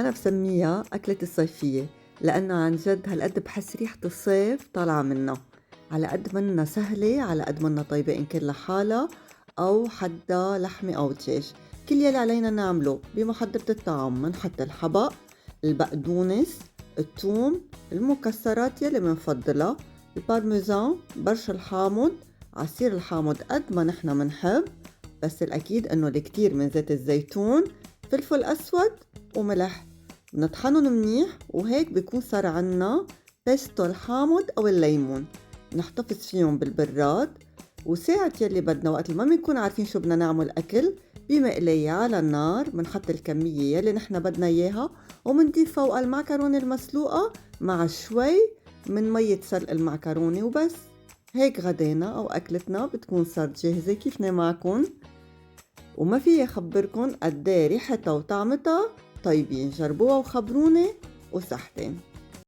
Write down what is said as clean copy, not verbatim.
أنا بسميها أكلة الصيفية، لأنه عن جد هالقد بحس ريحة الصيف طالعة منها. على قد منا سهلة، على قد منا طيبة، إن كان لحالها أو حدا لحمة أو دجاج. كل يلي علينا نعمله بمحضرة الطعام منحط الحبق، البقدونس، الثوم، المكسرات يلي منفضلها، البارميزان، برش الحامض، عصير الحامض قد ما نحنا منحب، بس الأكيد إنه الكتير من زيت الزيتون، فلفل أسود وملح. بنطحنن منيح وهيك بيكون صار عنا بيستو الحامض أو الليمون. نحتفظ فيهم بالبراد، وساعة يلي بدنا وقت ما بنكون عارفين شو بدنا نعمل أكل بمقلية على النار بنحط الكمية يلي نحنا بدنا إياها، ومنضيف فوق المعكرونة المسلوقة مع شوي من مية سلق المعكرونة وبس. هيك غدينا أو أكلتنا بتكون صارت جاهزة كيفنا معكن، وما في أخبركن قديه ريحتها وطعمتها طيبين. جربوها وخبروني، وصحتين.